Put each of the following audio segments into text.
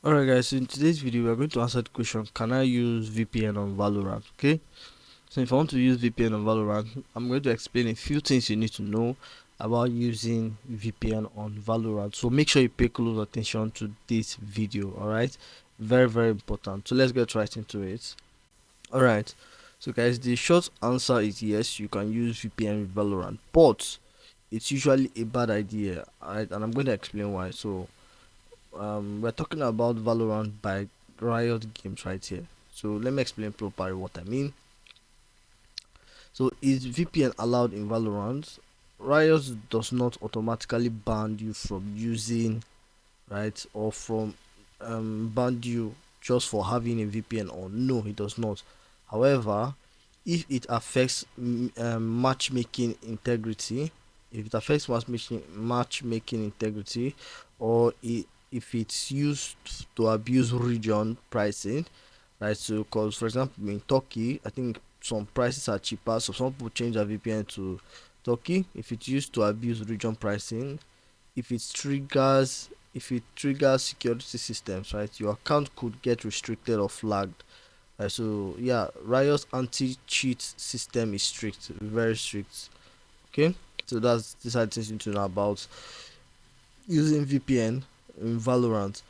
Alright guys, so in today's video we are going to answer the question, can I use VPN on Valorant? Okay, so if I want to use VPN on Valorant, I'm going to explain a few things you need to know about using VPN on Valorant. So make sure you pay close attention to this video. Alright, very important. So let's get right into it. Alright, so guys, the short answer is yes, you can use VPN with Valorant, but it's usually a bad idea. Alright, and I'm going to explain why. So we're talking about Valorant by Riot Games right here. So let me explain properly what I mean. So is VPN allowed in Valorant? Riot does not automatically ban you from using, right, or from ban you just for having a VPN on. No, it does not. However, if it affects matchmaking integrity, matchmaking integrity, or if it's used to abuse region pricing, right? So, because for example, in Turkey, I think some prices are cheaper, so some people change their VPN to Turkey. If it's used to abuse region pricing, if it triggers security systems, right, your account could get restricted or flagged. So yeah, Riot's anti-cheat system is strict, very strict. Okay, so that's this I things you need to know about using VPN in Valorant.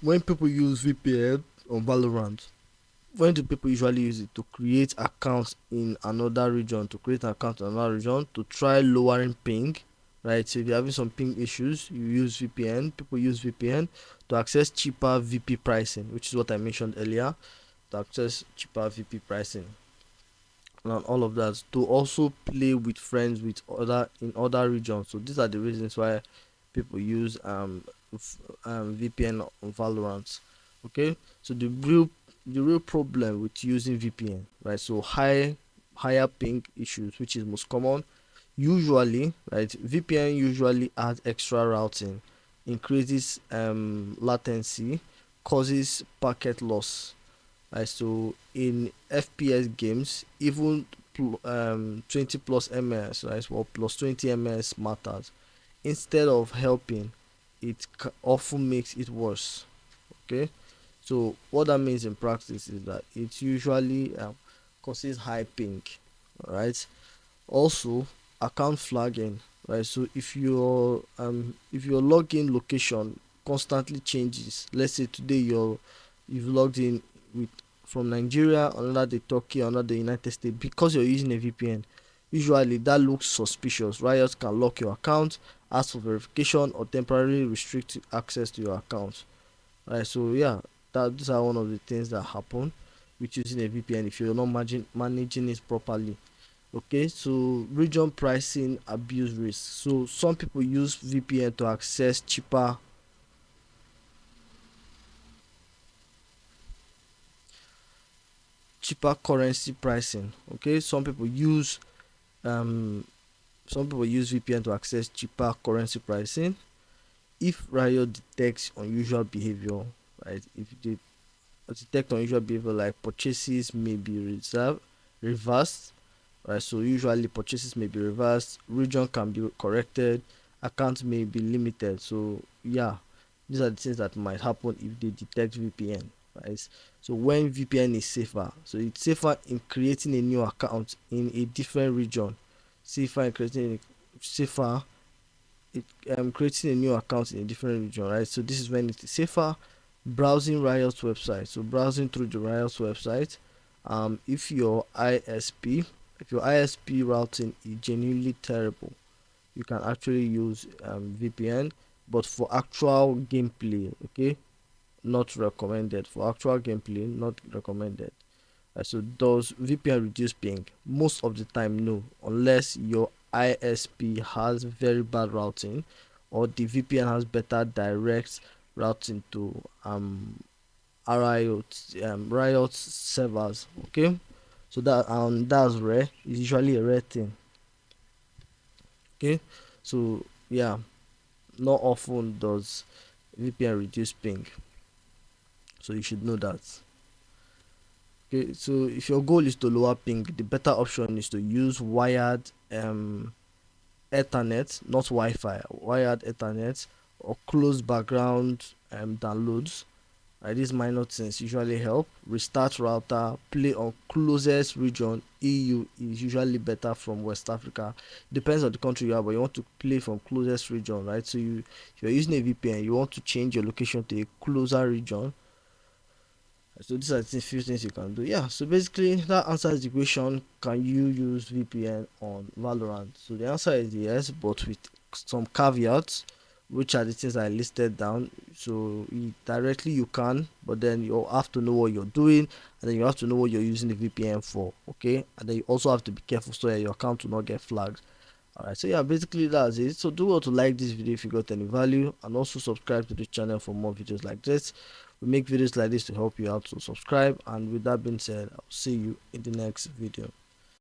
When people use VPN on Valorant, when do people usually use it? To create accounts in another region, to try lowering ping, right? So if you're having some ping issues, you use VPN. People use VPN to access cheaper VP pricing, which is what I mentioned earlier, to access cheaper VP pricing and all of that, to also play with friends with other in other regions. So these are the reasons why people use VPN on Valorant. Okay, so the real problem with using VPN, right? So higher ping issues, which is most common. Usually, right, VPN usually adds extra routing, increases latency, causes packet loss. Right, so in FPS games, even 20 plus ms, right, or plus 20 ms matters. Instead of helping, it often makes it worse. Okay, so what that means in practice is that it usually causes high ping. All right, also account flagging, right? So if your login location constantly changes, let's say today you've logged in with from Nigeria, another day Turkey, another day United States, because you're using a VPN, usually that looks suspicious. Riot can lock your account, ask for verification, or temporarily restrict access to your account. Right, so yeah, these are one of the things that happen with using a VPN if you're not managing it properly. Okay, so region pricing abuse risk. So some people use VPN to access cheaper currency pricing. Okay, um some people use VPN to access cheaper currency pricing. If Riot detects unusual behavior, right? If they detect unusual behavior like purchases may be reversed, right? So usually purchases may be reversed, region can be corrected, account may be limited. So yeah, these are the things that might happen if they detect VPN, right? So when VPN is safer, so it's safer in creating a new account in a different region, safer in creating safer it creating a new account in a different region, right? So this is when it is safer. Browsing Riot's website, so browsing through the Riot's website, if your ISP routing is genuinely terrible, you can actually use VPN, but for actual gameplay, okay, not recommended. For actual gameplay, not recommended. So does VPN reduce ping? Most of the time, no, unless your ISP has very bad routing, or the VPN has better direct routing to Riot servers. Okay, so that's rare. It's usually a rare thing. Okay, so yeah, not often does VPN reduce ping, so you should know that. Okay, so if your goal is to lower ping, the better option is to use wired Ethernet, not Wi-Fi, wired Ethernet, or closed background downloads. Right, these minor things usually help. Restart router, play on closest region. EU is usually better from West Africa. Depends on the country you are, but you want to play from closest region, right? So if you're using a VPN, you want to change your location to a closer region. So these are the few things you can do. Yeah, so basically that answers the question, can you use VPN on Valorant? So the answer is yes, but with some caveats, which are the things I listed down. So directly you can, but then you have to know what you're doing, and then you have to know what you're using the VPN for. Okay, and then you also have to be careful so that your account will not get flagged. Alright, so yeah, basically that's it. So do well to like this video if you got any value, and also subscribe to the channel for more videos like this. We make videos like this to help you out, so subscribe. And with that being said, I'll see you in the next video.